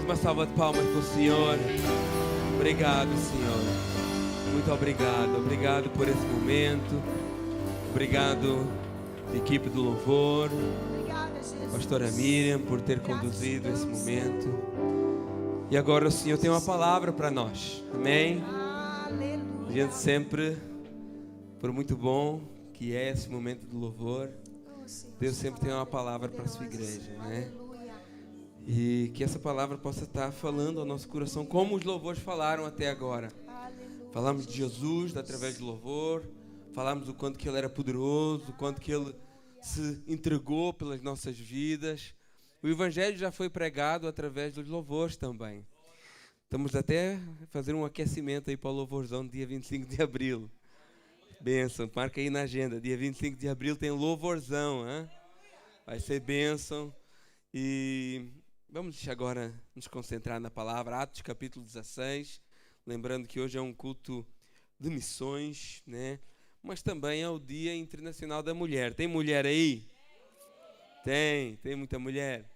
Mais uma salva de palmas para o Senhor. Obrigado, Senhor. Muito obrigado. Obrigado por esse momento. Obrigado, equipe do louvor. Pastora Miriam, por ter conduzido esse momento. E agora o Senhor tem uma palavra para nós. Amém? A gente sempre, por muito bom que é esse momento do louvor, Deus sempre tem uma palavra para a sua igreja, né? E que essa palavra possa estar falando ao nosso coração, como os louvores falaram até agora. Falamos de Jesus através do louvor, falamos do quanto que Ele era poderoso, do quanto que Ele se entregou pelas nossas vidas. O Evangelho já foi pregado através dos louvores também. Estamos até a fazer um aquecimento aí para o louvorzão do dia 25 de abril. Bênção, marca aí na agenda. Dia 25 de abril tem louvorzão, hein? Vai ser bênção. E vamos agora nos concentrar na palavra. Atos capítulo 16. Lembrando que hoje é um culto de missões, né? Mas também é o Dia Internacional da Mulher. Tem mulher aí? Tem muita mulher.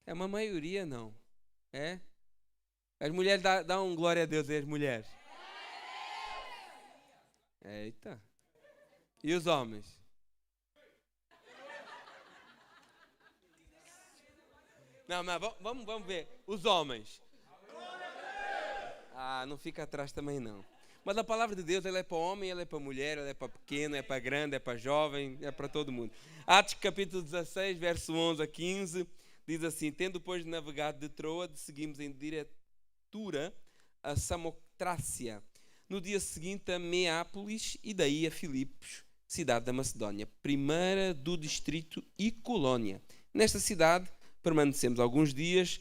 É uma maioria, não. É? As mulheres, dá um glória a Deus aí, as mulheres. Eita. E os homens? Não, mas vamos ver. Os homens. Ah, não fica atrás também não. Mas a palavra de Deus, ela é para homem, ela é para mulher, ela é para pequeno, é para grande, é para jovem, é para todo mundo. Atos capítulo 16, verso 11 a 15, diz assim: tendo depois navegado de Troade, seguimos em diretura a Samotrácia. No dia seguinte a Neápolis e daí a Filipos, cidade da Macedónia, primeira do distrito e colónia. Nesta cidade permanecemos alguns dias.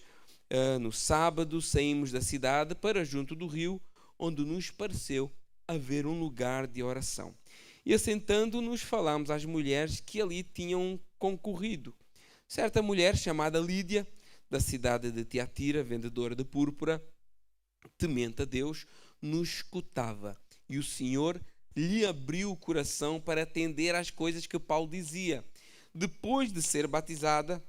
No sábado saímos da cidade para junto do rio, onde nos pareceu haver um lugar de oração. E assentando-nos falámos às mulheres que ali tinham concorrido. Certa mulher chamada Lídia, da cidade de Tiatira, vendedora de púrpura, temente a Deus, nos escutava. E o Senhor lhe abriu o coração para atender às coisas que Paulo dizia. Depois de ser batizada,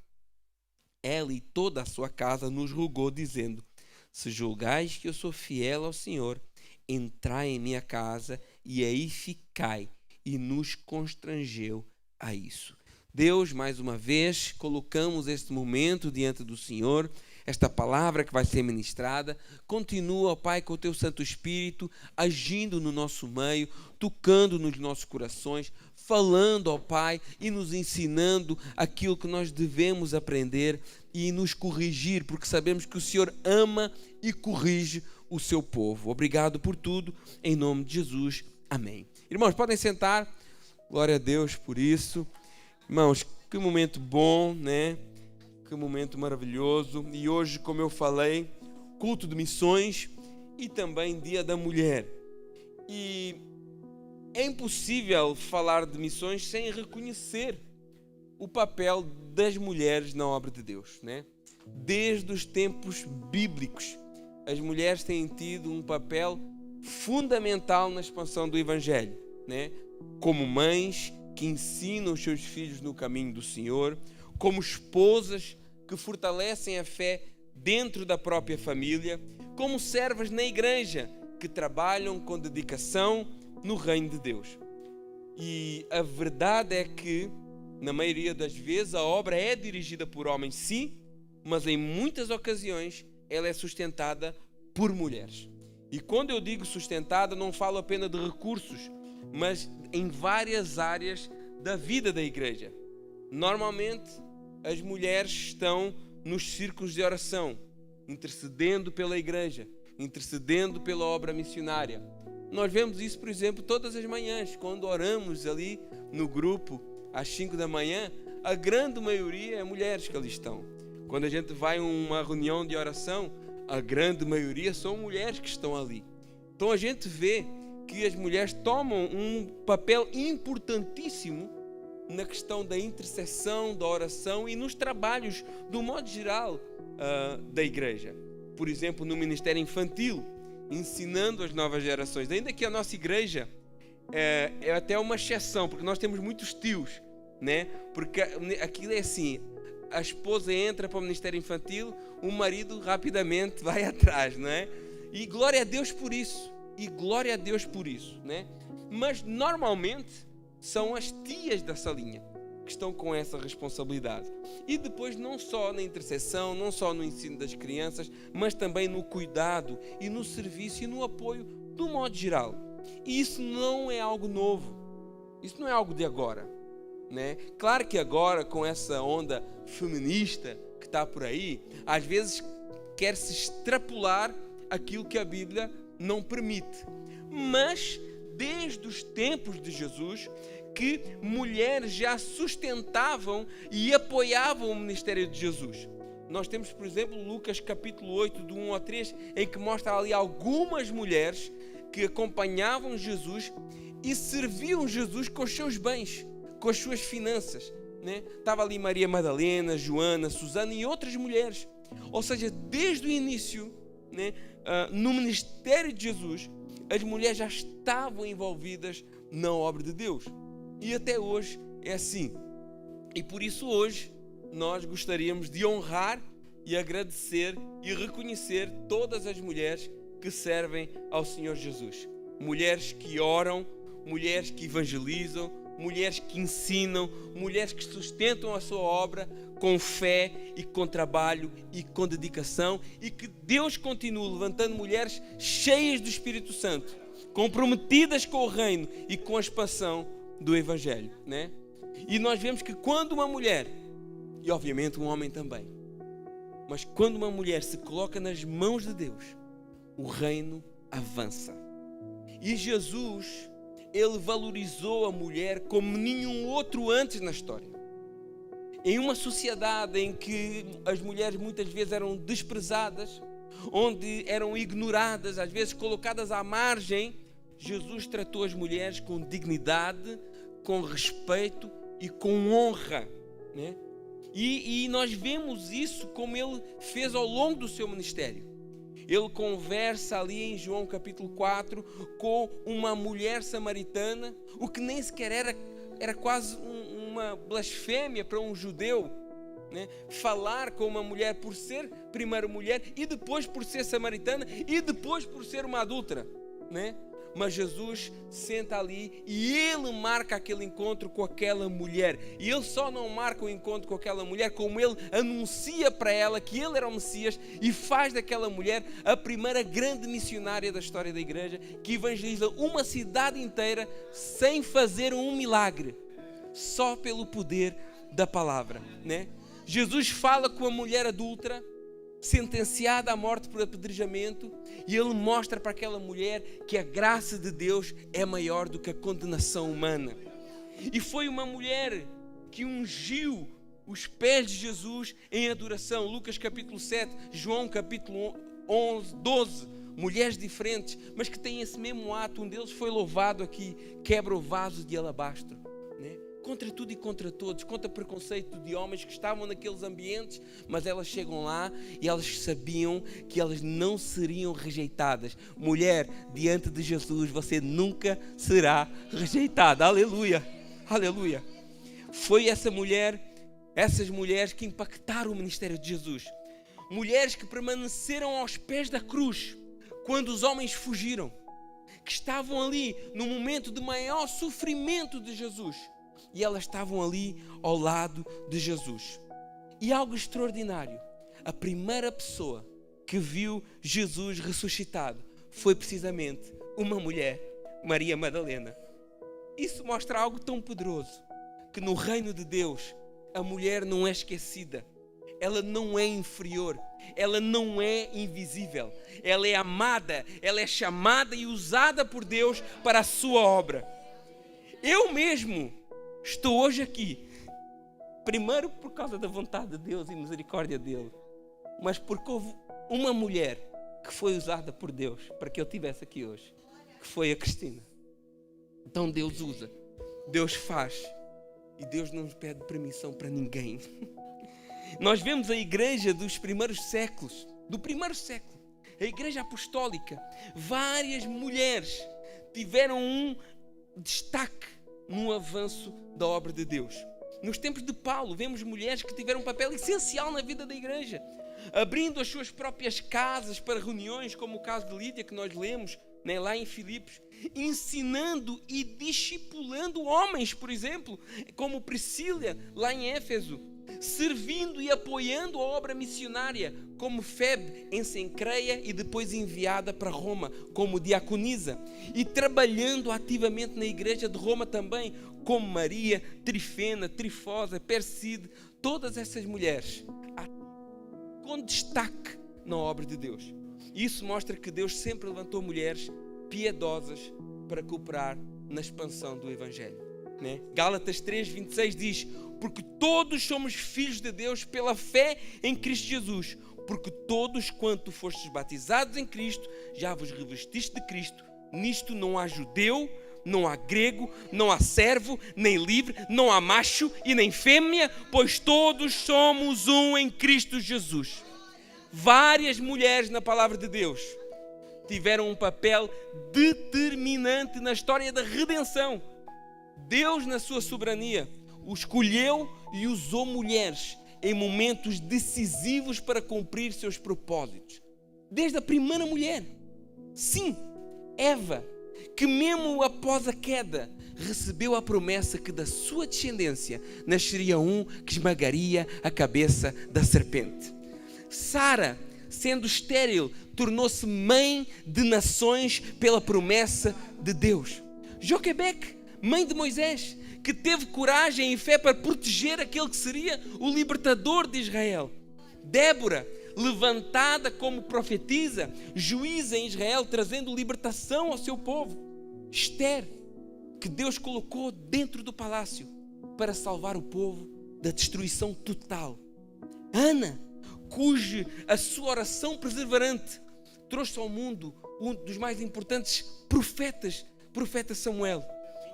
ela e toda a sua casa nos rogou, dizendo: se julgais que eu sou fiel ao Senhor, entrai em minha casa e aí ficai. E nos constrangeu a isso. Deus, mais uma vez, colocamos este momento diante do Senhor, esta palavra que vai ser ministrada. Continua, ó Pai, com o Teu Santo Espírito, agindo no nosso meio, tocando nos nossos corações, falando, ó Pai, e nos ensinando aquilo que nós devemos aprender e nos corrigir, porque sabemos que o Senhor ama e corrige o seu povo. Obrigado por tudo, em nome de Jesus. Amém. Irmãos, podem sentar. Glória a Deus por isso. Irmãos, que momento bom, né? Que momento maravilhoso. E hoje, como eu falei, culto de missões e também Dia da Mulher. E é impossível falar de missões sem reconhecer o papel das mulheres na obra de Deus, né? Desde os tempos bíblicos, as mulheres têm tido um papel fundamental na expansão do Evangelho, né? Como mães que ensinam os seus filhos no caminho do Senhor, como esposas que fortalecem a fé dentro da própria família, como servas na igreja que trabalham com dedicação no reino de Deus. E a verdade é que, na maioria das vezes, a obra é dirigida por homens, sim, mas em muitas ocasiões ela é sustentada por mulheres. E quando eu digo sustentada, não falo apenas de recursos, mas em várias áreas da vida da igreja. Normalmente, as mulheres estão nos círculos de oração, intercedendo pela igreja, intercedendo pela obra missionária. Nós vemos isso, por exemplo, todas as manhãs, quando oramos ali no grupo, às 5 da manhã, a grande maioria é mulheres que ali estão. Quando a gente vai a uma reunião de oração, a grande maioria são mulheres que estão ali. Então a gente vê que as mulheres tomam um papel importantíssimo na questão da intercessão, da oração e nos trabalhos, do modo geral, da igreja. Por exemplo, no ministério infantil, ensinando as novas gerações. Ainda que a nossa igreja é até uma exceção, porque nós temos muitos tios, né? Porque aquilo é assim, a esposa entra para o ministério infantil, o marido rapidamente vai atrás, não é? E glória a Deus por isso. E glória a Deus por isso, né? Mas normalmente são as tias da salinha que estão com essa responsabilidade. E depois não só na intercessão, não só no ensino das crianças, mas também no cuidado e no serviço e no apoio do modo geral. E isso não é algo novo. Isso não é algo de agora, né? Claro que agora, com essa onda feminista que está por aí, às vezes quer-se extrapolar aquilo que a Bíblia não permite. Mas desde os tempos de Jesus que mulheres já sustentavam e apoiavam o ministério de Jesus. Nós temos, por exemplo, Lucas capítulo 8, do 1 ao 3, em que mostra ali algumas mulheres que acompanhavam Jesus e serviam Jesus com os seus bens, com as suas finanças, né? Estava ali Maria Madalena, Joana, Susana e outras mulheres. Ou seja, desde o início, né, no ministério de Jesus, as mulheres já estavam envolvidas na obra de Deus. E até hoje é assim. E por isso hoje nós gostaríamos de honrar e agradecer e reconhecer todas as mulheres que servem ao Senhor Jesus. Mulheres que oram, mulheres que evangelizam, mulheres que ensinam, mulheres que sustentam a sua obra com fé e com trabalho e com dedicação, e que Deus continue levantando mulheres cheias do Espírito Santo, comprometidas com o reino e com a expansão do Evangelho, né? E nós vemos que quando uma mulher, e obviamente um homem também, mas quando uma mulher se coloca nas mãos de Deus, o reino avança. E Jesus, ele valorizou a mulher como nenhum outro antes na história. Em uma sociedade em que as mulheres muitas vezes eram desprezadas, onde eram ignoradas, às vezes colocadas à margem, Jesus tratou as mulheres com dignidade, com respeito e com honra, né? E nós vemos isso como ele fez ao longo do seu ministério. Ele conversa ali em João capítulo 4 com uma mulher samaritana, o que nem sequer era quase uma blasfêmia para um judeu, né? Falar com uma mulher por ser primeiro mulher e depois por ser samaritana e depois por ser uma adúltera, né? Mas Jesus senta ali e ele marca aquele encontro com aquela mulher. E ele só não marca o encontro com aquela mulher, como ele anuncia para ela que ele era o Messias e faz daquela mulher a primeira grande missionária da história da igreja, que evangeliza uma cidade inteira sem fazer um milagre, só pelo poder da palavra, né? Jesus fala com a mulher adúltera, sentenciada à morte por apedrejamento, e ele mostra para aquela mulher que a graça de Deus é maior do que a condenação humana. E foi uma mulher que ungiu os pés de Jesus em adoração. Lucas capítulo 7, João capítulo 11, 12, mulheres diferentes, mas que têm esse mesmo ato. Um deles foi louvado aqui, quebra o vaso de alabastro, né? Contra tudo e contra todos, contra preconceito de homens que estavam naqueles ambientes, mas elas chegam lá e elas sabiam que elas não seriam rejeitadas. Mulher, diante de Jesus, você nunca será rejeitada. Aleluia, aleluia. Foi essas mulheres que impactaram o ministério de Jesus. Mulheres que permaneceram aos pés da cruz quando os homens fugiram, que estavam ali no momento de maior sofrimento de Jesus. E elas estavam ali ao lado de Jesus. E algo extraordinário, a primeira pessoa que viu Jesus ressuscitado foi precisamente uma mulher, Maria Madalena. Isso mostra algo tão poderoso, que no reino de Deus a mulher não é esquecida, ela não é inferior, ela não é invisível, ela é amada, ela é chamada e usada por Deus para a sua obra. Eu mesmo estou hoje aqui, primeiro por causa da vontade de Deus e misericórdia dele, mas porque houve uma mulher que foi usada por Deus para que eu estivesse aqui hoje, que foi a Cristina. Então Deus usa, Deus faz, e Deus não pede permissão para ninguém. Nós vemos a igreja dos primeiros séculos, do primeiro século, a igreja apostólica, várias mulheres tiveram um destaque no avanço da obra de Deus. Nos tempos de Paulo, vemos mulheres que tiveram um papel essencial na vida da igreja, abrindo as suas próprias casas para reuniões, como o caso de Lídia, que nós lemos, né, lá em Filipos, ensinando e discipulando homens, por exemplo, como Priscila, lá em Éfeso, servindo e apoiando a obra missionária, como Febe em Cencreia e depois enviada para Roma, como diaconisa, e trabalhando ativamente na igreja de Roma também, como Maria, Trifena, Trifosa, Perside, todas essas mulheres com destaque na obra de Deus. Isso mostra que Deus sempre levantou mulheres piedosas para cooperar na expansão do Evangelho, né? Gálatas 3:26 diz: porque todos somos filhos de Deus pela fé em Cristo Jesus, porque todos quanto fostes batizados em Cristo, já vos revestiste de Cristo. Nisto não há judeu, não há grego, não há servo, nem livre, não há macho e nem fêmea, pois todos somos um em Cristo Jesus. Várias mulheres na palavra de Deus tiveram um papel determinante na história da redenção. Deus, na sua soberania, escolheu e usou mulheres em momentos decisivos para cumprir seus propósitos. Desde a primeira mulher, sim, Eva, que mesmo após a queda, recebeu a promessa que da sua descendência nasceria um que esmagaria a cabeça da serpente. Sara, sendo estéril, tornou-se mãe de nações pela promessa de Deus. Joquebeque, mãe de Moisés, que teve coragem e fé para proteger aquele que seria o libertador de Israel. Débora, levantada como profetisa, juíza em Israel, trazendo libertação ao seu povo. Esther, que Deus colocou dentro do palácio para salvar o povo da destruição total. Ana, cuja a sua oração perseverante trouxe ao mundo um dos mais importantes profetas, profeta Samuel.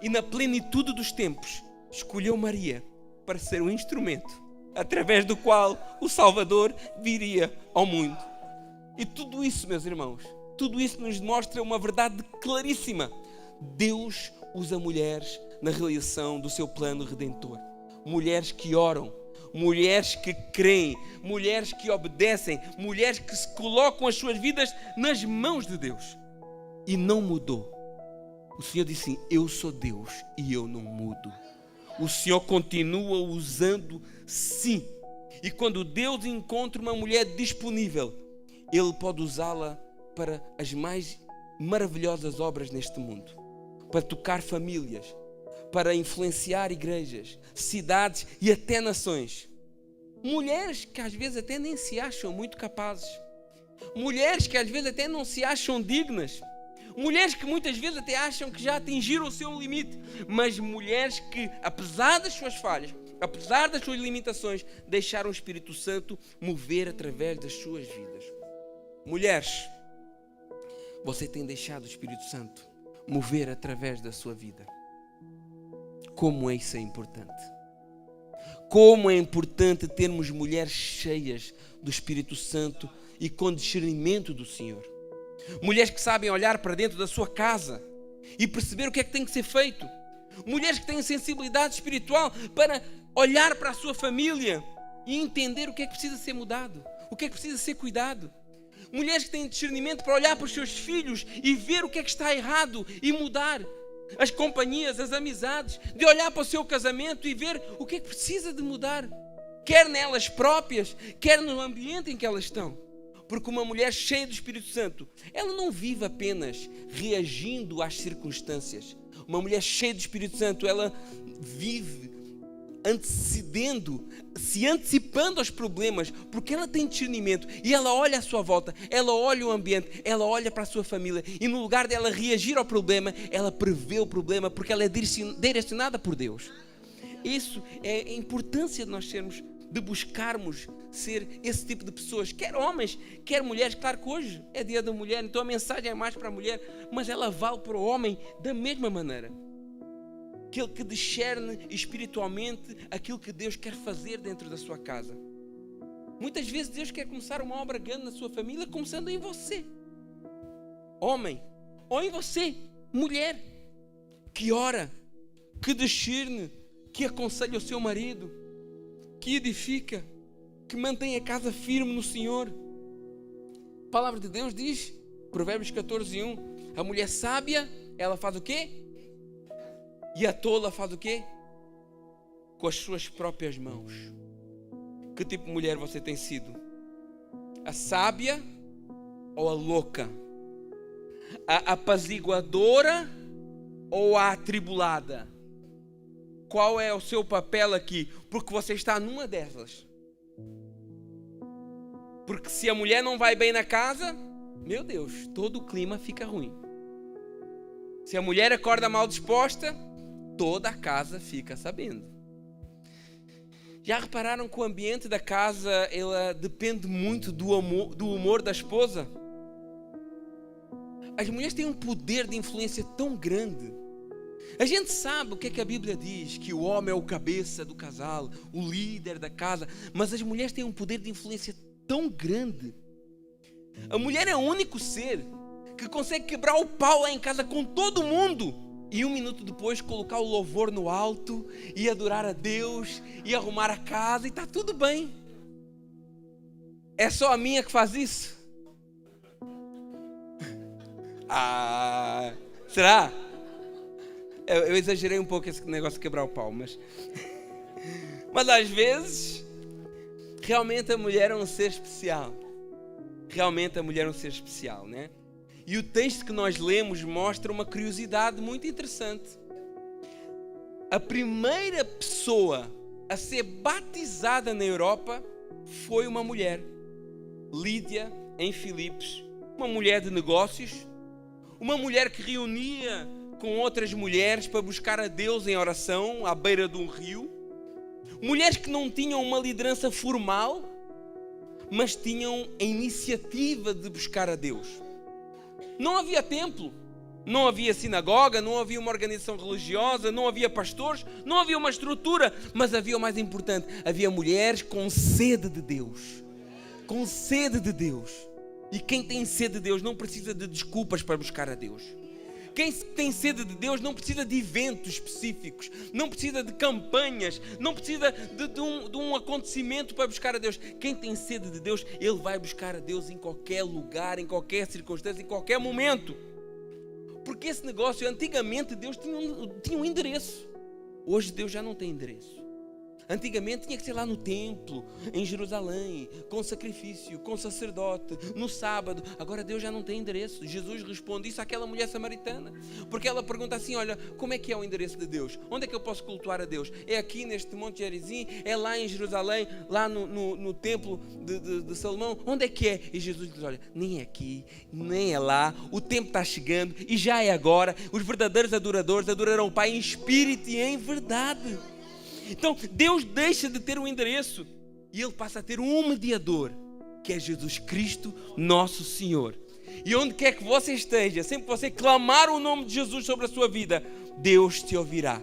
E na plenitude dos tempos, escolheu Maria para ser um instrumento através do qual o Salvador viria ao mundo. E tudo isso, meus irmãos, tudo isso nos mostra uma verdade claríssima. Deus usa mulheres na realização do seu plano redentor. Mulheres que oram, mulheres que creem, mulheres que obedecem, mulheres que se colocam as suas vidas nas mãos de Deus. E não mudou. O Senhor disse assim: eu sou Deus e eu não mudo. O Senhor continua usando, sim. E quando Deus encontra uma mulher disponível, Ele pode usá-la para as mais maravilhosas obras neste mundo. Para tocar famílias, para influenciar igrejas, cidades e até nações. Mulheres que às vezes até nem se acham muito capazes. Mulheres que às vezes até não se acham dignas. Mulheres que muitas vezes até acham que já atingiram o seu limite. Mas mulheres que, apesar das suas falhas, apesar das suas limitações, deixaram o Espírito Santo mover através das suas vidas. Mulheres, você tem deixado o Espírito Santo mover através da sua vida. Como isso é importante. Como é importante termos mulheres cheias do Espírito Santo e com discernimento do Senhor. Mulheres que sabem olhar para dentro da sua casa e perceber o que é que tem que ser feito. Mulheres que têm sensibilidade espiritual para olhar para a sua família e entender o que é que precisa ser mudado, o que é que precisa ser cuidado. Mulheres que têm discernimento para olhar para os seus filhos e ver o que é que está errado e mudar. As companhias, as amizades, de olhar para o seu casamento e ver o que é que precisa de mudar, quer nelas próprias, quer no ambiente em que elas estão. Porque uma mulher cheia do Espírito Santo, ela não vive apenas reagindo às circunstâncias. Uma mulher cheia do Espírito Santo, ela vive se antecipando aos problemas, porque ela tem discernimento e ela olha à sua volta, ela olha o ambiente, ela olha para a sua família e no lugar dela reagir ao problema, ela prevê o problema porque ela é direcionada por Deus. Isso é a importância de nós sermos, de buscarmos ser esse tipo de pessoas, quer homens, quer mulheres. Claro que hoje é dia da mulher, então a mensagem é mais para a mulher, mas ela vale para o homem da mesma maneira. Aquele que discerne espiritualmente aquilo que Deus quer fazer dentro da sua casa. Muitas vezes Deus quer começar uma obra grande na sua família, começando em você, homem, ou em você, mulher, que ora, que discerne, que aconselha o seu marido, que edifica, que mantém a casa firme no Senhor. A palavra de Deus diz, Provérbios 14:1, a mulher sábia, ela faz o quê? E a tola faz o quê? Com as suas próprias mãos. Que tipo de mulher você tem sido? A sábia ou a louca? A apaziguadora ou a atribulada? Qual é o seu papel aqui? Porque você está numa delas. Porque se a mulher não vai bem na casa, meu Deus, todo o clima fica ruim. Se a mulher acorda mal disposta, toda a casa fica sabendo. Já repararam que o ambiente da casa, ela depende muito do humor da esposa? As mulheres têm um poder de influência tão grande. A gente sabe o que é que a Bíblia diz, que o homem é o cabeça do casal, o líder da casa, mas as mulheres têm um poder de influência tão grande. A mulher é o único ser que consegue quebrar o pau lá em casa com todo mundo e 1 minuto depois colocar o louvor no alto e adorar a Deus e arrumar a casa e está tudo bem. É só a minha que faz isso? Será? Eu exagerei um pouco esse negócio de quebrar o pau, mas às vezes realmente a mulher é um ser especial. Realmente a mulher é um ser especial, né? E o texto que nós lemos mostra uma curiosidade muito interessante. A primeira pessoa a ser batizada na Europa foi uma mulher, Lídia, em Filipos, uma mulher de negócios, uma mulher que reunia com outras mulheres para buscar a Deus em oração à beira de um rio, mulheres que não tinham uma liderança formal, mas tinham a iniciativa de buscar a Deus. Não havia templo, não havia sinagoga, não havia uma organização religiosa, não havia pastores, não havia uma estrutura, mas havia o mais importante, havia mulheres com sede de Deus. Com sede de Deus. E quem tem sede de Deus não precisa de desculpas para buscar a Deus. Quem tem sede de Deus não precisa de eventos específicos, não precisa de campanhas, não precisa de um acontecimento para buscar a Deus. Quem tem sede de Deus, ele vai buscar a Deus em qualquer lugar, em qualquer circunstância, em qualquer momento. Porque esse negócio, antigamente Deus tinha um endereço. Hoje Deus já não tem endereço. Antigamente tinha que ser lá no templo, em Jerusalém, com sacrifício, com sacerdote, no sábado. Agora Deus já não tem endereço. Jesus responde isso àquela mulher samaritana. Porque ela pergunta assim, olha, como é que é o endereço de Deus? Onde é que eu posso cultuar a Deus? É aqui neste Monte Gerizim? É lá em Jerusalém? Lá no templo de Salomão? Onde é que é? E Jesus diz, olha, nem é aqui, nem é lá. O tempo está chegando e já é agora. Os verdadeiros adoradores adorarão o Pai em espírito e em verdade. Então Deus deixa de ter um endereço e Ele passa a ter um mediador, que é Jesus Cristo, nosso Senhor. E onde quer que você esteja, sempre que você clamar o nome de Jesus sobre a sua vida, Deus te ouvirá,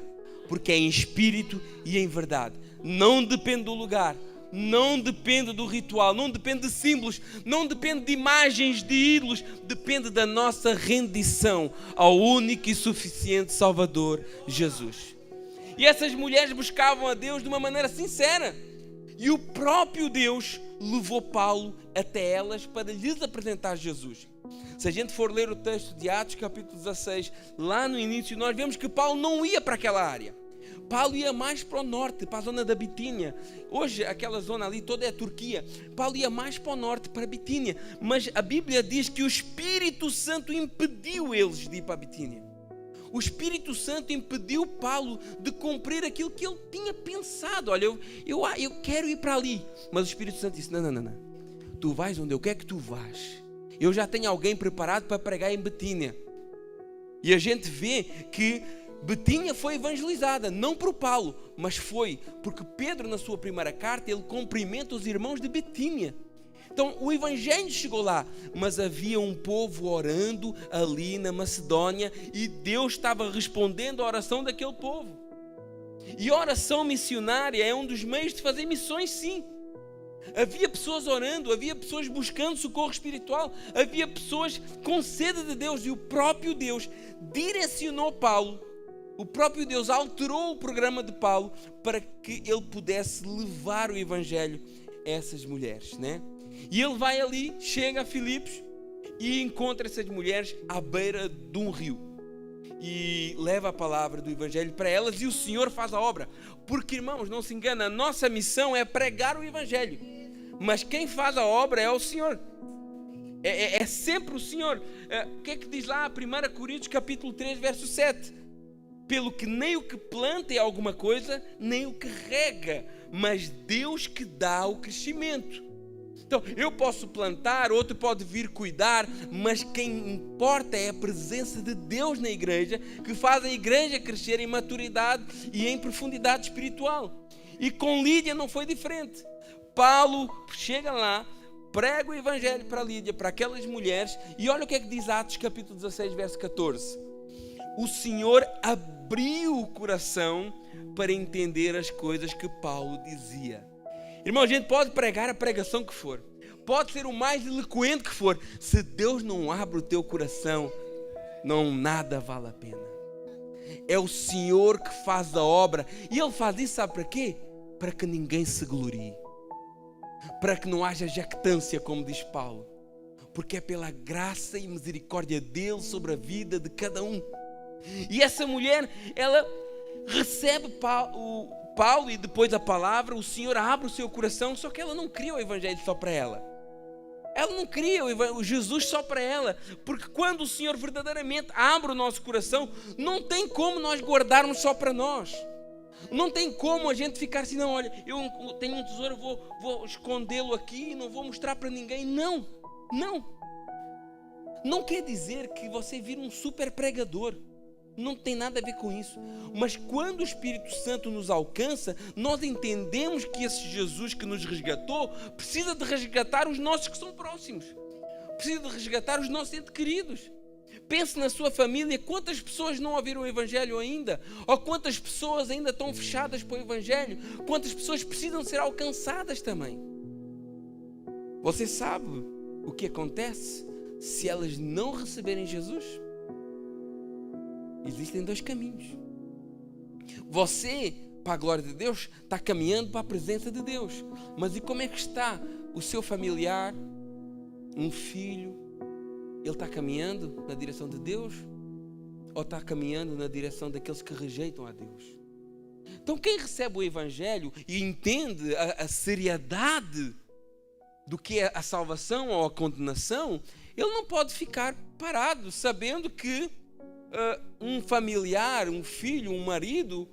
porque é em espírito e em verdade. Não depende do lugar, não depende do ritual, não depende de símbolos, não depende de imagens de ídolos, depende da nossa rendição ao único e suficiente Salvador, Jesus. E essas mulheres buscavam a Deus de uma maneira sincera. E o próprio Deus levou Paulo até elas para lhes apresentar Jesus. Se a gente for ler o texto de Atos capítulo 16, lá no início, nós vemos que Paulo não ia para aquela área. Paulo ia mais para o norte, para a zona da Bitínia. Hoje aquela zona ali toda é a Turquia. Paulo ia mais para o norte, para a Bitínia. Mas a Bíblia diz que o Espírito Santo impediu eles de ir para a Bitínia. O Espírito Santo impediu Paulo de cumprir aquilo que ele tinha pensado. Olha, eu quero ir para ali. Mas o Espírito Santo disse, não. Tu vais onde eu quero que tu vás. Eu já tenho alguém preparado para pregar em Bitínia. E a gente vê que Bitínia foi evangelizada, não por Paulo, mas foi porque Pedro, na sua primeira carta, ele cumprimenta os irmãos de Bitínia. Então o evangelho chegou lá, mas havia um povo orando ali na Macedónia e Deus estava respondendo à oração daquele povo. E a oração missionária é um dos meios de fazer missões, sim. Havia pessoas orando, havia pessoas buscando socorro espiritual, havia pessoas com sede de Deus e o próprio Deus direcionou Paulo O próprio Deus alterou o programa de Paulo para que ele pudesse levar o evangelho a essas mulheres, né? E ele vai ali, chega a Filipos e encontra essas mulheres à beira de um rio. E leva a palavra do evangelho para elas e o Senhor faz a obra. Porque, irmãos, não se engana, a nossa missão é pregar o evangelho. Mas quem faz a obra é o Senhor. É sempre o Senhor. O que é que diz lá 1 Coríntios capítulo 3, verso 7? Pelo que nem o que planta é alguma coisa, nem o que rega, mas Deus que dá o crescimento. Então, eu posso plantar, outro pode vir cuidar, mas quem importa é a presença de Deus na igreja, que faz a igreja crescer em maturidade e em profundidade espiritual. E com Lídia não foi diferente. Paulo chega lá, prega o evangelho para Lídia, para aquelas mulheres, e olha o que é que diz Atos capítulo 16, verso 14. O Senhor abriu o coração para entender as coisas que Paulo dizia. Irmão, a gente pode pregar a pregação que for, pode ser o mais eloquente que for, se Deus não abre o teu coração, não nada vale a pena. É o Senhor que faz a obra, e Ele faz isso, sabe para quê? Para que ninguém se glorie, para que não haja jactância, como diz Paulo, porque é pela graça e misericórdia dele sobre a vida de cada um. E essa mulher, ela recebe Paulo e depois a palavra, o Senhor abre o seu coração, só que ela não cria o evangelho só para ela. Ela não cria o Jesus só para ela, porque quando o Senhor verdadeiramente abre o nosso coração, não tem como nós guardarmos só para nós. Não tem como a gente ficar assim, não, olha, eu tenho um tesouro, vou escondê-lo aqui, não vou mostrar para ninguém. Não, não. Não quer dizer que você vira um super pregador. Não tem nada a ver com isso. Mas quando o Espírito Santo nos alcança, nós entendemos que esse Jesus que nos resgatou precisa de resgatar os nossos que são próximos. Precisa de resgatar os nossos entes queridos. Pense na sua família, quantas pessoas não ouviram o Evangelho ainda? Ou quantas pessoas ainda estão fechadas para o Evangelho? Quantas pessoas precisam ser alcançadas também? Você sabe o que acontece se elas não receberem Jesus? Existem dois caminhos. Você, para a glória de Deus, está caminhando para a presença de Deus. Mas e como é que está o seu familiar, um filho? Ele está caminhando na direção de Deus? Ou está caminhando na direção daqueles que rejeitam a Deus? Então quem recebe o Evangelho e entende a seriedade do que é a salvação ou a condenação, ele não pode ficar parado sabendo que um familiar, um filho, um marido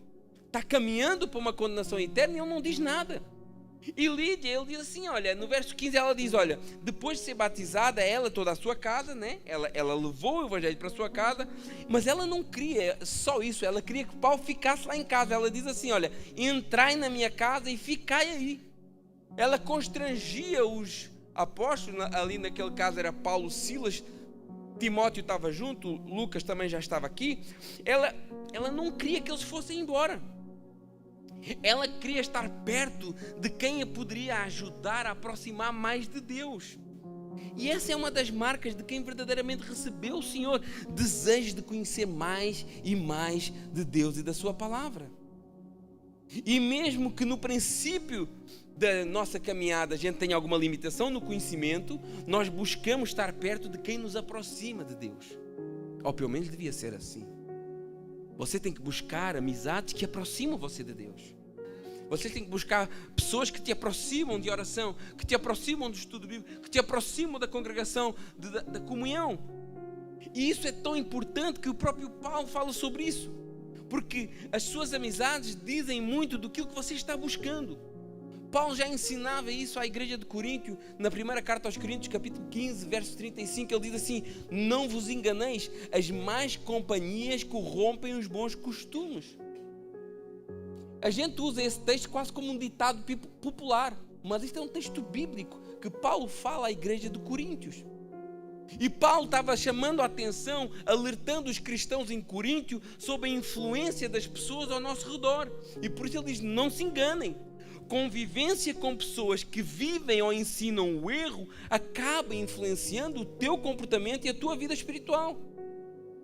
está caminhando para uma condenação eterna e ele não diz nada. E Lídia, ele diz assim, olha, no verso 15 ela diz, olha, depois de ser batizada, ela, toda a sua casa, né? Ela levou o evangelho para a sua casa, mas ela não queria só isso, ela queria que Paulo ficasse lá em casa. Ela diz assim, olha, entrai na minha casa e ficai aí. Ela constrangia os apóstolos, ali naquele caso era Paulo, Silas, Timóteo estava junto, Lucas também já estava aqui. Ela não queria que eles fossem embora. Ela queria estar perto de quem a poderia ajudar a aproximar mais de Deus. E essa é uma das marcas de quem verdadeiramente recebeu o Senhor. Desejo de conhecer mais e mais de Deus e da sua palavra. E mesmo que no princípio da nossa caminhada a gente tenha alguma limitação no conhecimento, nós buscamos estar perto de quem nos aproxima de Deus. Ou pelo menos devia ser assim. Você tem que buscar amizades que aproximam você de Deus. Você tem que buscar pessoas que te aproximam de oração, que te aproximam do estudo bíblico, que te aproximam da congregação, da comunhão. E isso é tão importante que o próprio Paulo fala sobre isso. Porque as suas amizades dizem muito do que você está buscando. Paulo já ensinava isso à igreja de Coríntio, na primeira carta aos Coríntios, capítulo 15, verso 35, ele diz assim, não vos enganeis, as más companhias corrompem os bons costumes. A gente usa esse texto quase como um ditado popular, mas isto é um texto bíblico que Paulo fala à igreja de Coríntios. E Paulo estava chamando a atenção, alertando os cristãos em Coríntio sobre a influência das pessoas ao nosso redor. E por isso ele diz, não se enganem. Convivência com pessoas que vivem ou ensinam o erro acaba influenciando o teu comportamento e a tua vida espiritual.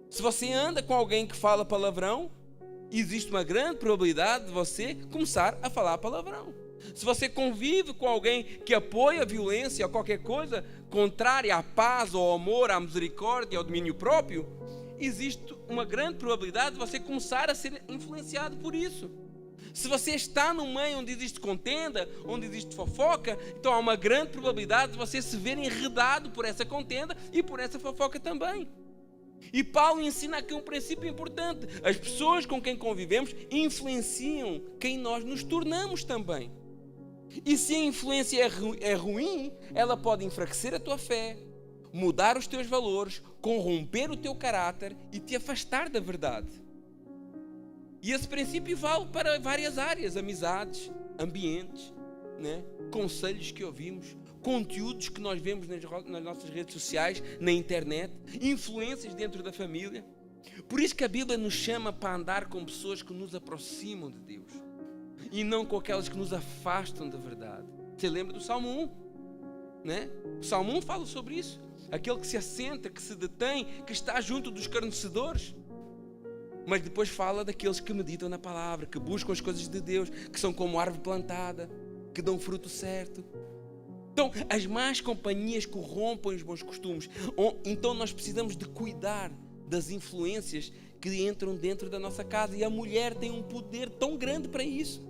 Se você anda com alguém que fala palavrão, existe uma grande probabilidade de você começar a falar palavrão. Se você convive com alguém que apoia a violência ou qualquer coisa contrária à paz, ao amor, à misericórdia, ao domínio próprio, existe uma grande probabilidade de você começar a ser influenciado por isso. Se você está num meio onde existe contenda, onde existe fofoca, então há uma grande probabilidade de você se ver enredado por essa contenda e por essa fofoca também. E Paulo ensina aqui um princípio importante: as pessoas com quem convivemos influenciam quem nós nos tornamos também. E se a influência é ruim, ela pode enfraquecer a tua fé, mudar os teus valores, corromper o teu caráter e te afastar da verdade. E esse princípio vale para várias áreas: amizades, ambientes, né? Conselhos que ouvimos, conteúdos que nós vemos nas nossas redes sociais, na internet, influências dentro da família. Por isso que a Bíblia nos chama para andar com pessoas que nos aproximam de Deus e não com aquelas que nos afastam da verdade. Você lembra do Salmo 1? Né? O Salmo 1 fala sobre isso. Aquele que se assenta, que se detém, que está junto dos escarnecedores. Mas depois fala daqueles que meditam na palavra, que buscam as coisas de Deus, que são como árvore plantada, que dão fruto certo. Então, as más companhias corrompem os bons costumes. Então, nós precisamos de cuidar das influências que entram dentro da nossa casa. E a mulher tem um poder tão grande para isso.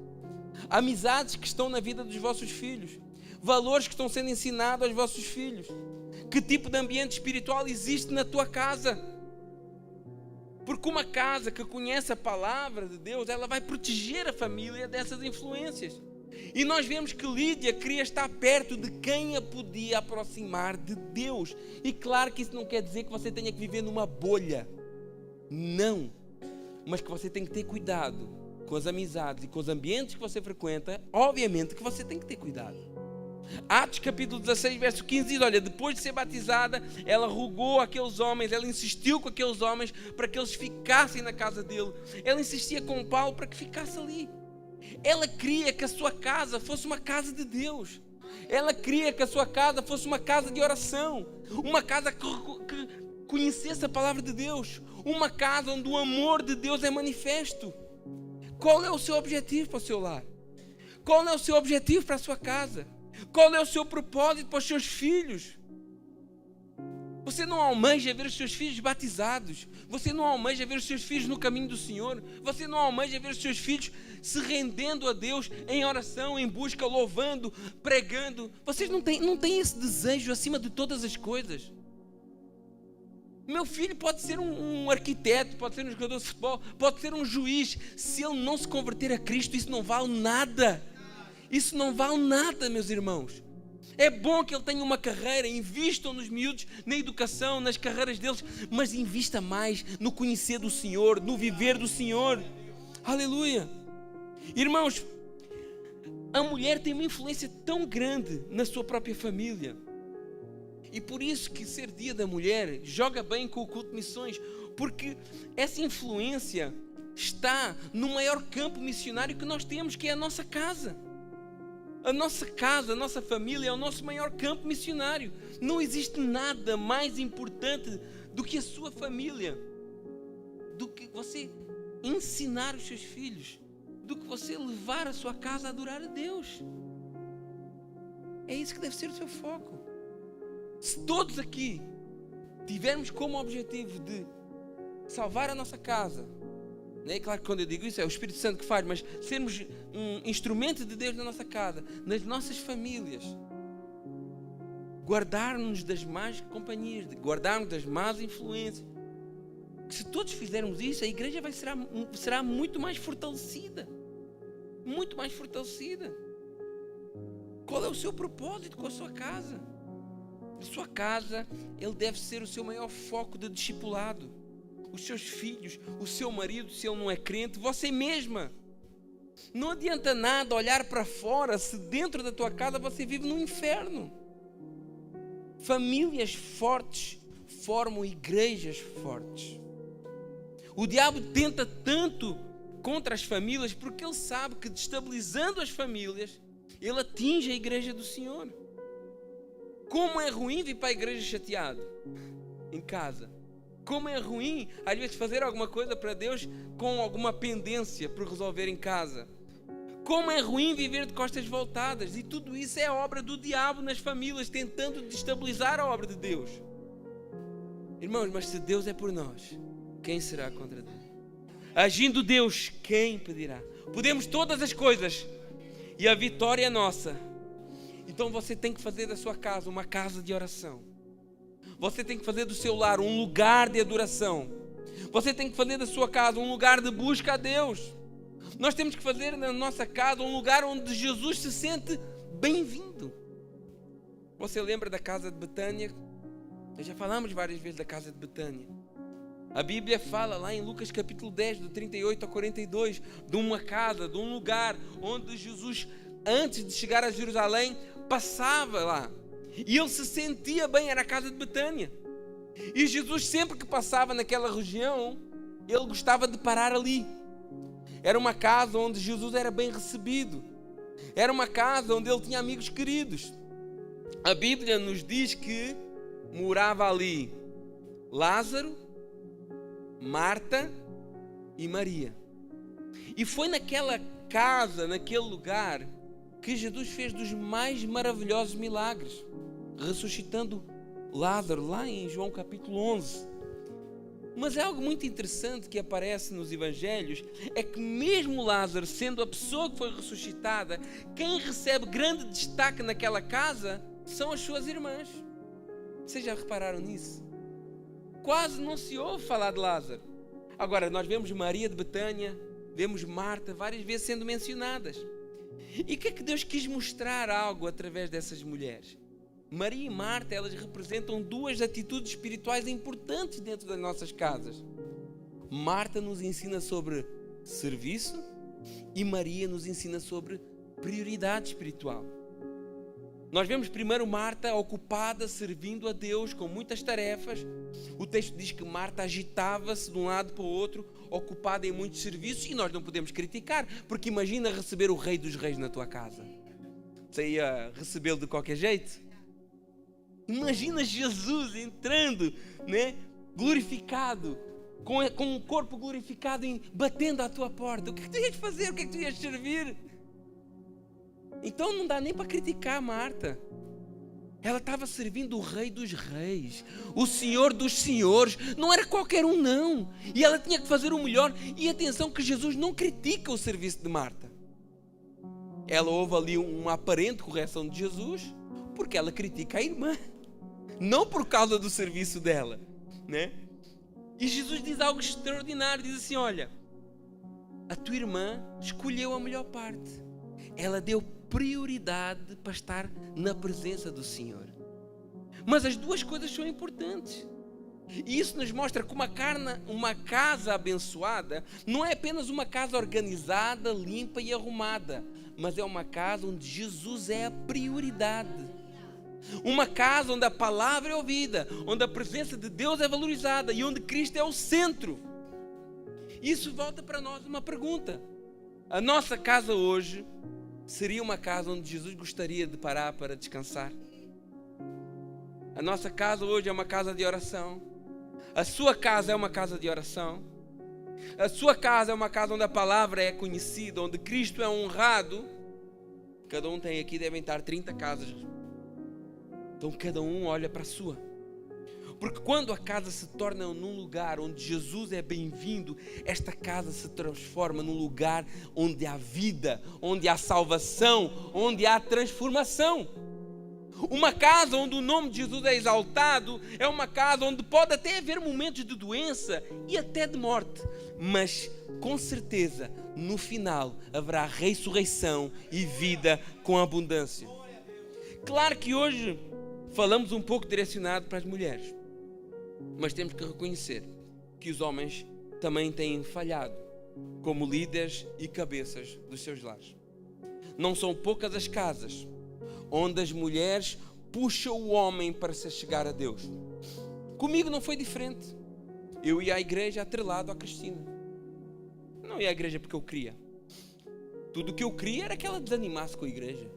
Amizades que estão na vida dos vossos filhos. Valores que estão sendo ensinados aos vossos filhos. Que tipo de ambiente espiritual existe na tua casa? Porque uma casa que conhece a palavra de Deus, ela vai proteger a família dessas influências. E nós vemos que Lídia queria estar perto de quem a podia aproximar de Deus. E claro que isso não quer dizer que você tenha que viver numa bolha. Não. Mas que você tem que ter cuidado com as amizades e com os ambientes que você frequenta. Obviamente que você tem que ter cuidado. Atos capítulo 16, verso 15 diz: olha, depois de ser batizada, ela rogou aqueles homens, ela insistiu com aqueles homens para que eles ficassem na casa dele. Ela insistia com Paulo para que ficasse ali. Ela queria que a sua casa fosse uma casa de Deus. Ela queria que a sua casa fosse uma casa de oração. Uma casa que conhecesse a palavra de Deus. Uma casa onde o amor de Deus é manifesto. Qual é o seu objetivo para o seu lar? Qual é o seu objetivo para a sua casa? Qual é o seu propósito para os seus filhos? Você não almeja ver os seus filhos batizados. Você não almeja ver os seus filhos no caminho do Senhor. Você não almeja ver os seus filhos se rendendo a Deus em oração, em busca, louvando, pregando. Vocês não têm esse desejo acima de todas as coisas. Meu filho pode ser um arquiteto, pode ser um jogador de futebol, pode ser um juiz. Se ele não se converter a Cristo, isso não vale nada. Isso não vale nada, meus irmãos. É bom que ele tenha uma carreira, invistam nos miúdos, na educação, nas carreiras deles, mas invista mais no conhecer do Senhor, no viver do Senhor. Aleluia. Irmãos, a mulher tem uma influência tão grande na sua própria família. E por isso que ser dia da mulher joga bem com o culto de missões, porque essa influência está no maior campo missionário que nós temos, que é a nossa casa. A nossa casa, a nossa família é o nosso maior campo missionário. Não existe nada mais importante do que a sua família, do que você ensinar os seus filhos, do que você levar a sua casa a adorar a Deus. É isso que deve ser o seu foco. Se todos aqui tivermos como objetivo de salvar a nossa casa, é claro que quando eu digo isso é o Espírito Santo que faz, mas sermos um instrumento de Deus na nossa casa, nas nossas famílias, guardar-nos das más companhias, guardar-nos das más influências. Se todos fizermos isso, a igreja será muito mais fortalecida. Muito mais fortalecida. Qual é o seu propósito com a sua casa? A sua casa, ele deve ser o seu maior foco de discipulado. Os seus filhos, o seu marido, se ele não é crente, você mesma. Não adianta nada olhar para fora se dentro da tua casa você vive no inferno. Famílias fortes formam igrejas fortes. O diabo tenta tanto contra as famílias porque ele sabe que destabilizando as famílias, ele atinge a igreja do Senhor. Como é ruim vir para a igreja chateado em casa. Como é ruim, às vezes, fazer alguma coisa para Deus com alguma pendência por resolver em casa. Como é ruim viver de costas voltadas. E tudo isso é obra do diabo nas famílias, tentando destabilizar a obra de Deus. Irmãos, mas se Deus é por nós, quem será contra Deus? Agindo Deus, quem pedirá? Podemos todas as coisas e a vitória é nossa. Então você tem que fazer da sua casa uma casa de oração. Você tem que fazer do seu lar um lugar de adoração. Você tem que fazer da sua casa um lugar de busca a Deus. Nós temos que fazer na nossa casa um lugar onde Jesus se sente bem-vindo. Você lembra da casa de Betânia? Nós já falamos várias vezes da casa de Betânia. A Bíblia fala lá em Lucas capítulo 10, do 38 a 42, de uma casa, de um lugar onde Jesus, antes de chegar a Jerusalém, passava lá. E ele se sentia bem, era a casa de Betânia. E Jesus, sempre que passava naquela região, ele gostava de parar ali. Era uma casa onde Jesus era bem recebido. Era uma casa onde ele tinha amigos queridos. A Bíblia nos diz que morava ali Lázaro, Marta e Maria. E foi naquela casa, naquele lugar, que Jesus fez dos mais maravilhosos milagres, ressuscitando Lázaro, lá em João capítulo 11. Mas é algo muito interessante que aparece nos evangelhos, é que mesmo Lázaro, sendo a pessoa que foi ressuscitada, quem recebe grande destaque naquela casa são as suas irmãs. Vocês já repararam nisso? Quase não se ouve falar de Lázaro. Agora, nós vemos Maria de Betânia, vemos Marta várias vezes sendo mencionadas. E o que é que Deus quis mostrar algo através dessas mulheres? Maria e Marta, elas representam duas atitudes espirituais importantes dentro das nossas casas. Marta nos ensina sobre serviço e Maria nos ensina sobre prioridade espiritual. Nós vemos primeiro Marta ocupada, servindo a Deus com muitas tarefas. O texto diz que Marta agitava-se de um lado para o outro, ocupada em muitos serviços, e nós não podemos criticar, porque imagina receber o Rei dos Reis na tua casa. Você ia recebê-lo de qualquer jeito? Imagina Jesus entrando, né, glorificado, com um corpo glorificado, batendo à tua porta. O que é que tu ias fazer? O que é que tu ias servir? Então não dá nem para criticar Marta. Ela estava servindo o Rei dos Reis, o Senhor dos Senhores. Não era qualquer um, não. E ela tinha que fazer o melhor. E atenção que Jesus não critica o serviço de Marta. Ela ouve ali uma aparente correção de Jesus, porque ela critica a irmã, não por causa do serviço dela, né? E Jesus diz algo extraordinário, diz assim: olha, a tua irmã escolheu a melhor parte. Ela deu prioridade para estar na presença do Senhor. Mas as duas coisas são importantes. E isso nos mostra que uma casa abençoada não é apenas uma casa organizada, limpa e arrumada, mas é uma casa onde Jesus é a prioridade. Uma casa onde a palavra é ouvida, onde a presença de Deus é valorizada e onde Cristo é o centro. Isso volta para nós uma pergunta: a nossa casa hoje seria uma casa onde Jesus gostaria de parar para descansar? A nossa casa hoje é uma casa de oração. A sua casa é uma casa de oração. A sua casa é uma casa onde a palavra é conhecida, onde Cristo é honrado. Cada um tem aqui, devem estar 30 casas. Então cada um olha para a sua. Porque quando a casa se torna num lugar onde Jesus é bem-vindo, esta casa se transforma num lugar onde há vida, onde há salvação, onde há transformação. Uma casa onde o nome de Jesus é exaltado é uma casa onde pode até haver momentos de doença e até de morte, mas com certeza no final haverá ressurreição e vida com abundância. Claro que hoje falamos um pouco direcionado para as mulheres, mas temos que reconhecer que os homens também têm falhado como líderes e cabeças dos seus lares. Não são poucas as casas onde as mulheres puxam o homem para se chegar a Deus. Comigo não foi diferente. Eu ia à igreja atrelado à Cristina. Não ia à igreja porque eu queria. Tudo o que eu queria era que ela desanimasse com a igreja.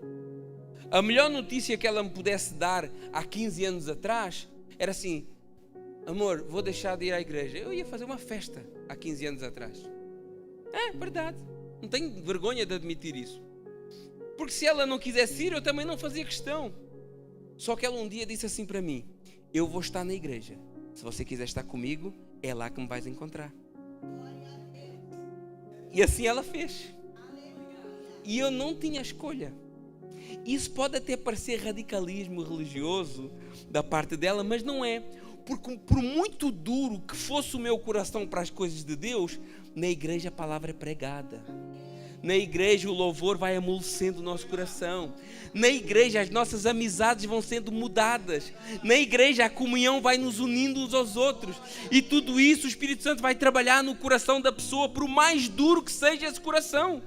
A melhor notícia que ela me pudesse dar há 15 anos atrás era assim: amor, vou deixar de ir à igreja. Eu ia fazer uma festa há 15 anos atrás. É verdade. Não tenho vergonha de admitir isso. Porque se ela não quisesse ir, eu também não fazia questão. Só que ela um dia disse assim para mim: eu vou estar na igreja. Se você quiser estar comigo, é lá que me vais encontrar. E assim ela fez. E eu não tinha escolha. Isso pode até parecer radicalismo religioso da parte dela, mas não é. Porque por muito duro que fosse o meu coração para as coisas de Deus, na igreja a palavra é pregada. Na igreja o louvor vai amolecendo o nosso coração. Na igreja as nossas amizades vão sendo mudadas. Na igreja a comunhão vai nos unindo uns aos outros. E tudo isso o Espírito Santo vai trabalhar no coração da pessoa, por mais duro que seja esse coração.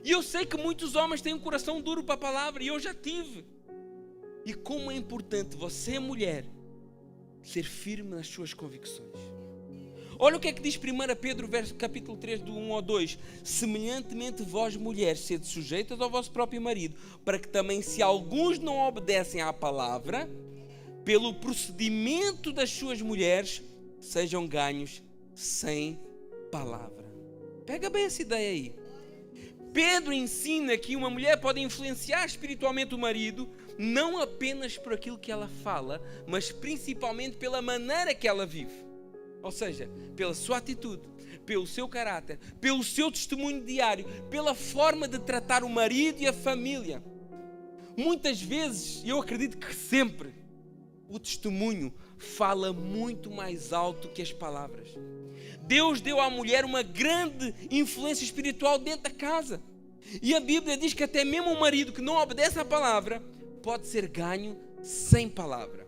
E eu sei que muitos homens têm um coração duro para a palavra, e eu já tive. E como é importante você, mulher, ser firme nas suas convicções. Olha o que é que diz 1 Pedro, capítulo 3, do 1 ao 2. Semelhantemente vós, mulheres, sede sujeitas ao vosso próprio marido, para que também, se alguns não obedecem à palavra, pelo procedimento das suas mulheres, sejam ganhos sem palavra. Pega bem essa ideia aí. Pedro ensina que uma mulher pode influenciar espiritualmente o marido, não apenas por aquilo que ela fala, mas principalmente pela maneira que ela vive. Ou seja, pela sua atitude, pelo seu caráter, pelo seu testemunho diário, pela forma de tratar o marido e a família. Muitas vezes, e eu acredito que sempre, o testemunho fala muito mais alto que as palavras. Deus deu à mulher uma grande influência espiritual dentro da casa. E a Bíblia diz que até mesmo um marido que não obedece à palavra pode ser ganho sem palavra.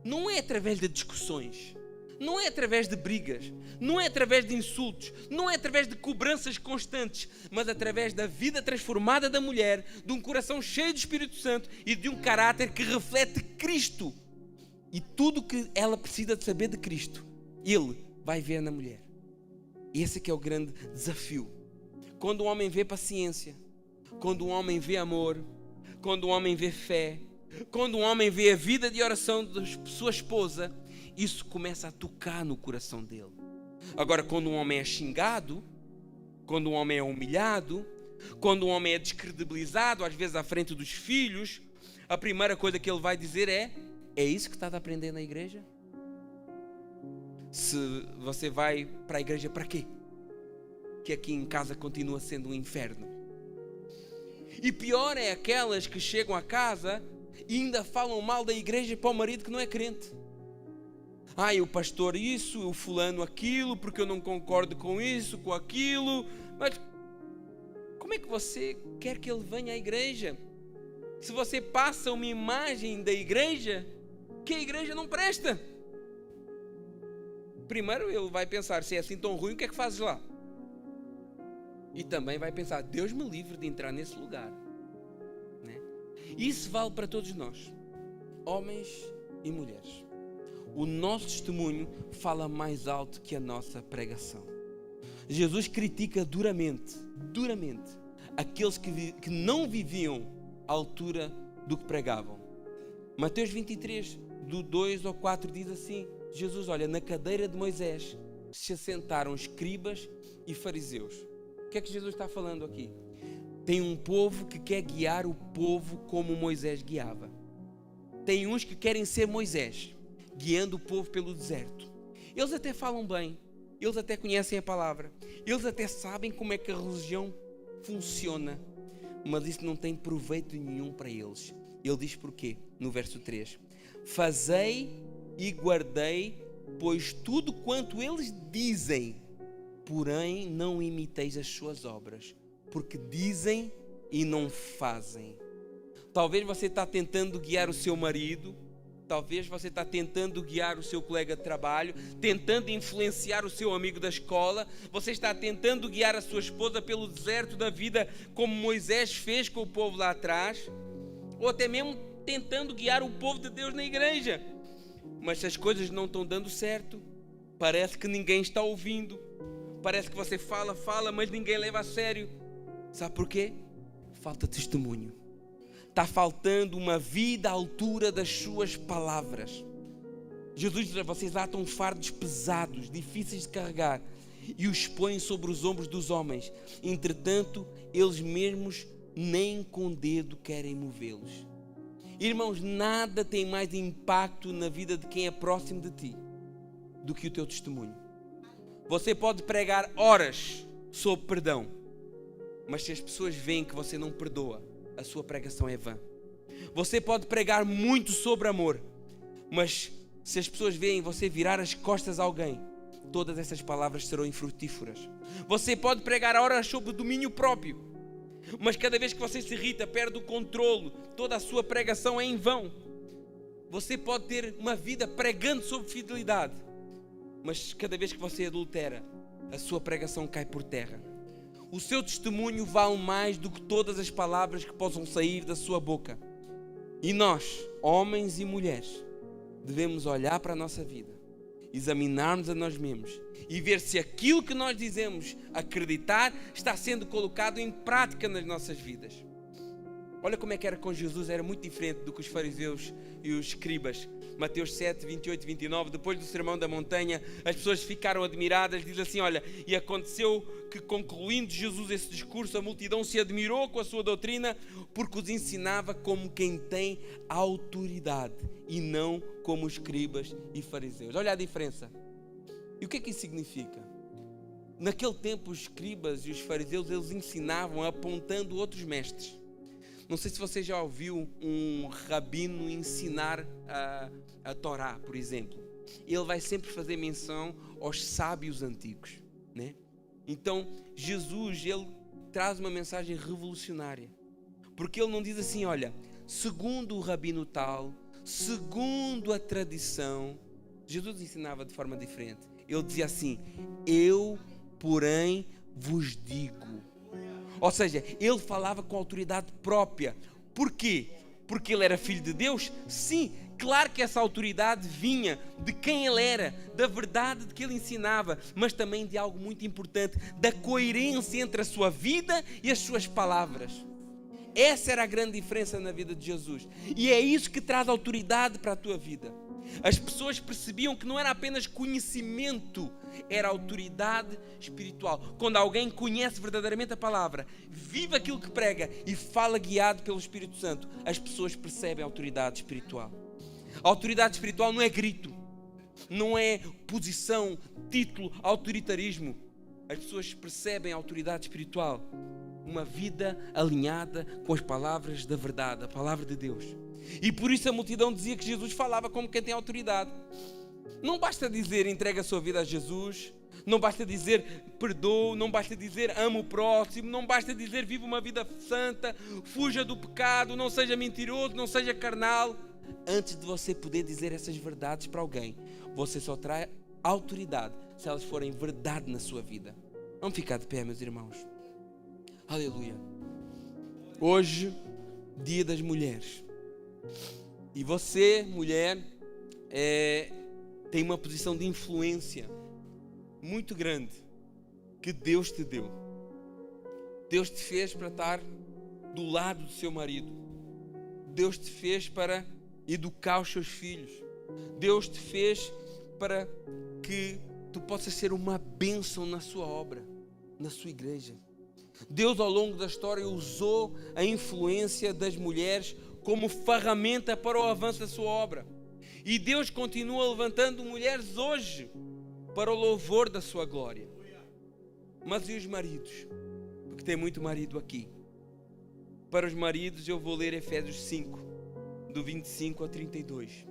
Não é através de discussões, não é através de brigas, não é através de insultos, não é através de cobranças constantes, mas através da vida transformada da mulher, de um coração cheio do Espírito Santo e de um caráter que reflete Cristo. E tudo o que ela precisa de saber de Cristo, Ele vai ver na mulher. Esse é que é o grande desafio. Quando um homem vê paciência, quando um homem vê amor, quando um homem vê fé, quando um homem vê a vida de oração da sua esposa, isso começa a tocar no coração dele. Agora, quando um homem é xingado, quando um homem é humilhado, quando um homem é descredibilizado, às vezes à frente dos filhos, a primeira coisa que ele vai dizer é isso que estás a aprender na igreja? Se você vai para a igreja para quê? Que aqui em casa continua sendo um inferno. E pior é aquelas que chegam a casa e ainda falam mal da igreja para o marido que não é crente. O pastor isso, o fulano aquilo, porque eu não concordo com isso, com aquilo. Mas como é que você quer que ele venha à igreja? Se você passa uma imagem da igreja, que a igreja não presta. Primeiro ele vai pensar, se é assim tão ruim, o que é que fazes lá? E também vai pensar, Deus me livre de entrar nesse lugar, né? Isso vale para todos nós, homens e mulheres. O nosso testemunho fala mais alto que a nossa pregação. Jesus critica duramente aqueles que não viviam à altura do que pregavam. Mateus 23, do 2 ao 4 diz assim, Jesus, olha, na cadeira de Moisés se assentaram escribas e fariseus. O que é que Jesus está falando aqui? Tem um povo que quer guiar o povo como Moisés guiava. Tem uns que querem ser Moisés, guiando o povo pelo deserto. Eles até falam bem, eles até conhecem a palavra, eles até sabem como é que a religião funciona, mas isso não tem proveito nenhum para eles. Ele diz porquê, no verso 3. Fazei e guardei, pois tudo quanto eles dizem, porém não imiteis as suas obras, porque dizem e não fazem. Talvez você está tentando guiar o seu marido, talvez você está tentando guiar o seu colega de trabalho, tentando influenciar o seu amigo da escola, você está tentando guiar a sua esposa pelo deserto da vida, como Moisés fez com o povo lá atrás, ou até mesmo tentando guiar o povo de Deus na igreja. Mas se as coisas não estão dando certo, parece que ninguém está ouvindo, parece que você fala, mas ninguém leva a sério. Sabe porquê? Falta testemunho. Está faltando uma vida à altura das suas palavras. Jesus diz: vocês atam fardos pesados, difíceis de carregar, e os põem sobre os ombros dos homens. Entretanto, eles mesmos nem com dedo querem movê-los. Irmãos, nada tem mais impacto na vida de quem é próximo de ti do que o teu testemunho. Você pode pregar horas sobre perdão, mas se as pessoas veem que você não perdoa, a sua pregação é vã. Você pode pregar muito sobre amor, mas se as pessoas veem você virar as costas a alguém, todas essas palavras serão infrutíferas. Você pode pregar horas sobre domínio próprio, mas cada vez que você se irrita, perde o controle, toda a sua pregação é em vão. Você pode ter uma vida pregando sobre fidelidade, mas cada vez que você adultera, a sua pregação cai por terra. O seu testemunho vale mais do que todas as palavras que possam sair da sua boca. E nós, homens e mulheres, devemos olhar para a nossa vida, examinarmos a nós mesmos e ver se aquilo que nós dizemos acreditar está sendo colocado em prática nas nossas vidas. Olha como é que era com Jesus, era muito diferente do que os fariseus e os escribas. Mateus 7, 28 e 29, depois do sermão da montanha, as pessoas ficaram admiradas, diz assim, olha, e aconteceu que concluindo Jesus esse discurso, a multidão se admirou com a sua doutrina, porque os ensinava como quem tem autoridade e não como os escribas e fariseus. Olha a diferença. E o que é que isso significa? Naquele tempo os escribas e os fariseus, eles ensinavam apontando outros mestres. Não sei se você já ouviu um rabino ensinar a Torá, por exemplo. Ele vai sempre fazer menção aos sábios antigos, né? Então, Jesus, ele traz uma mensagem revolucionária. Porque ele não diz assim, olha, segundo o rabino tal, segundo a tradição. Jesus ensinava de forma diferente. Ele dizia assim, eu, porém, vos digo. Ou seja, ele falava com autoridade própria. Por quê? Porque ele era filho de Deus? Sim, claro que essa autoridade vinha de quem ele era, da verdade de que ele ensinava, mas também de algo muito importante, da coerência entre a sua vida e as suas palavras. Essa era a grande diferença na vida de Jesus. E é isso que traz autoridade para a tua vida. As pessoas percebiam que não era apenas conhecimento, era autoridade espiritual. Quando alguém conhece verdadeiramente a palavra, vive aquilo que prega e fala guiado pelo Espírito Santo, as pessoas percebem a autoridade espiritual. A autoridade espiritual não é grito, não é posição, título, autoritarismo. As pessoas percebem a autoridade espiritual. Uma vida alinhada com as palavras da verdade, a palavra de Deus. E por isso a multidão dizia que Jesus falava como quem tem autoridade. Não basta dizer entrega a sua vida a Jesus, não basta dizer perdoa, não basta dizer ama o próximo, não basta dizer vive uma vida santa, fuja do pecado, não seja mentiroso, não seja carnal. Antes de você poder dizer essas verdades para alguém, você só traz autoridade se elas forem verdade na sua vida. Vamos ficar de pé, meus irmãos. Aleluia. Hoje, dia das mulheres. E você, mulher, tem uma posição de influência muito grande que Deus te deu. Deus te fez para estar do lado do seu marido. Deus te fez para educar os seus filhos. Deus te fez para que tu possas ser uma bênção na sua obra, na sua igreja. Deus ao longo da história usou a influência das mulheres como ferramenta para o avanço da sua obra. E Deus continua levantando mulheres hoje para o louvor da sua glória. Mas e os maridos? Porque tem muito marido aqui. Para os maridos eu vou ler Efésios 5, do 25 ao 32.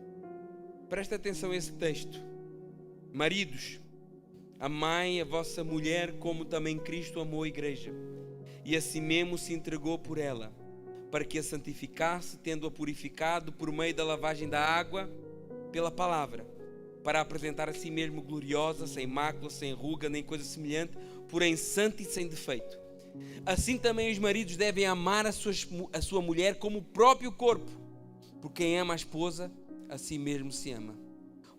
Presta atenção a esse texto. Maridos, amai a vossa mulher como também Cristo amou a igreja e a si mesmo se entregou por ela, para que a santificasse, tendo-a purificado por meio da lavagem da água pela palavra, para apresentar a si mesmo gloriosa, sem mácula, sem ruga, nem coisa semelhante, porém santa e sem defeito. Assim também os maridos devem amar a sua mulher como o próprio corpo, porque quem ama a esposa, a si mesmo se ama.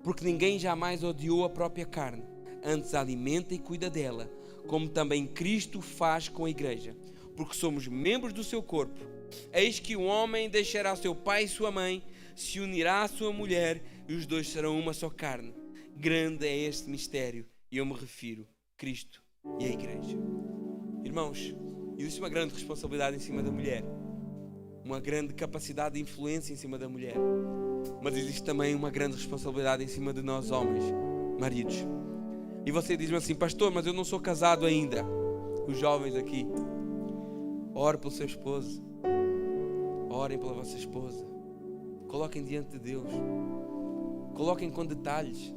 Porque ninguém jamais odiou a própria carne, antes a alimenta e cuida dela, como também Cristo faz com a igreja, porque somos membros do seu corpo. Eis que o homem deixará seu pai e sua mãe, se unirá à sua mulher, e os dois serão uma só carne. Grande é este mistério, e eu me refiro a Cristo e a igreja. Irmãos, existe uma grande responsabilidade em cima da mulher, uma grande capacidade de influência em cima da mulher, mas existe também uma grande responsabilidade em cima de nós homens, maridos. E você diz-me assim: pastor, mas eu não sou casado ainda. Os jovens aqui, ore pelo seu esposo, orem pela vossa esposa, coloquem diante de Deus, coloquem com detalhes.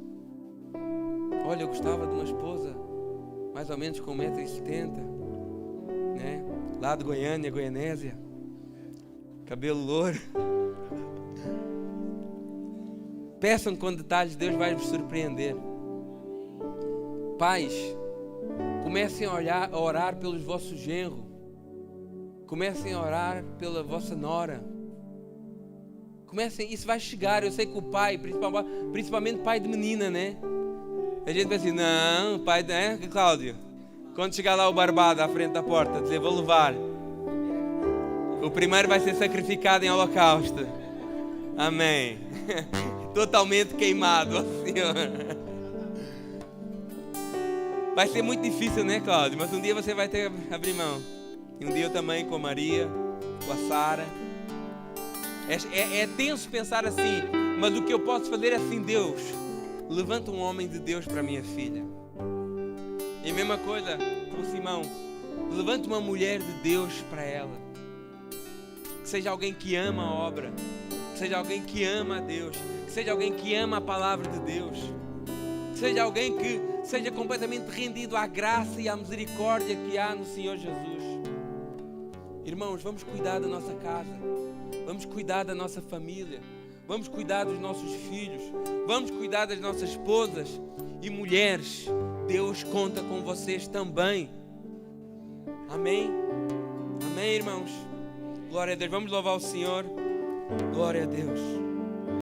Olha, eu gostava de uma esposa mais ou menos com 1,70 m, né? Lá de Goiânia, Goianésia, cabelo louro. Peçam com detalhes, Deus vai vos surpreender. Pais, comecem a orar pelos vossos genros. Comecem a orar pela vossa nora. Comecem, isso vai chegar. Eu sei que o pai, principalmente pai de menina, né? A gente pensa assim: não, pai, né, Cláudio? Quando chegar lá o barbado à frente da porta, dizer: vou levar. O primeiro vai ser sacrificado em holocausto. Amém. Totalmente queimado, ó Senhor. Vai ser muito difícil, né, Cláudio? Mas um dia você vai ter que abrir mão. E um dia eu também, com a Maria, com a Sara. É tenso pensar assim, mas o que eu posso fazer é assim: Deus, levanta um homem de Deus para minha filha. E a mesma coisa com o Simão: levanta uma mulher de Deus para ela. Que seja alguém que ama a obra, que seja alguém que ama a Deus, que seja alguém que ama a palavra de Deus, que seja alguém que seja completamente rendido à graça e à misericórdia que há no Senhor Jesus. Irmãos, vamos cuidar da nossa casa, vamos cuidar da nossa família, vamos cuidar dos nossos filhos, vamos cuidar das nossas esposas. E mulheres, Deus conta com vocês também. Amém? Amém, irmãos? Glória a Deus. Vamos louvar o Senhor. Glória a Deus.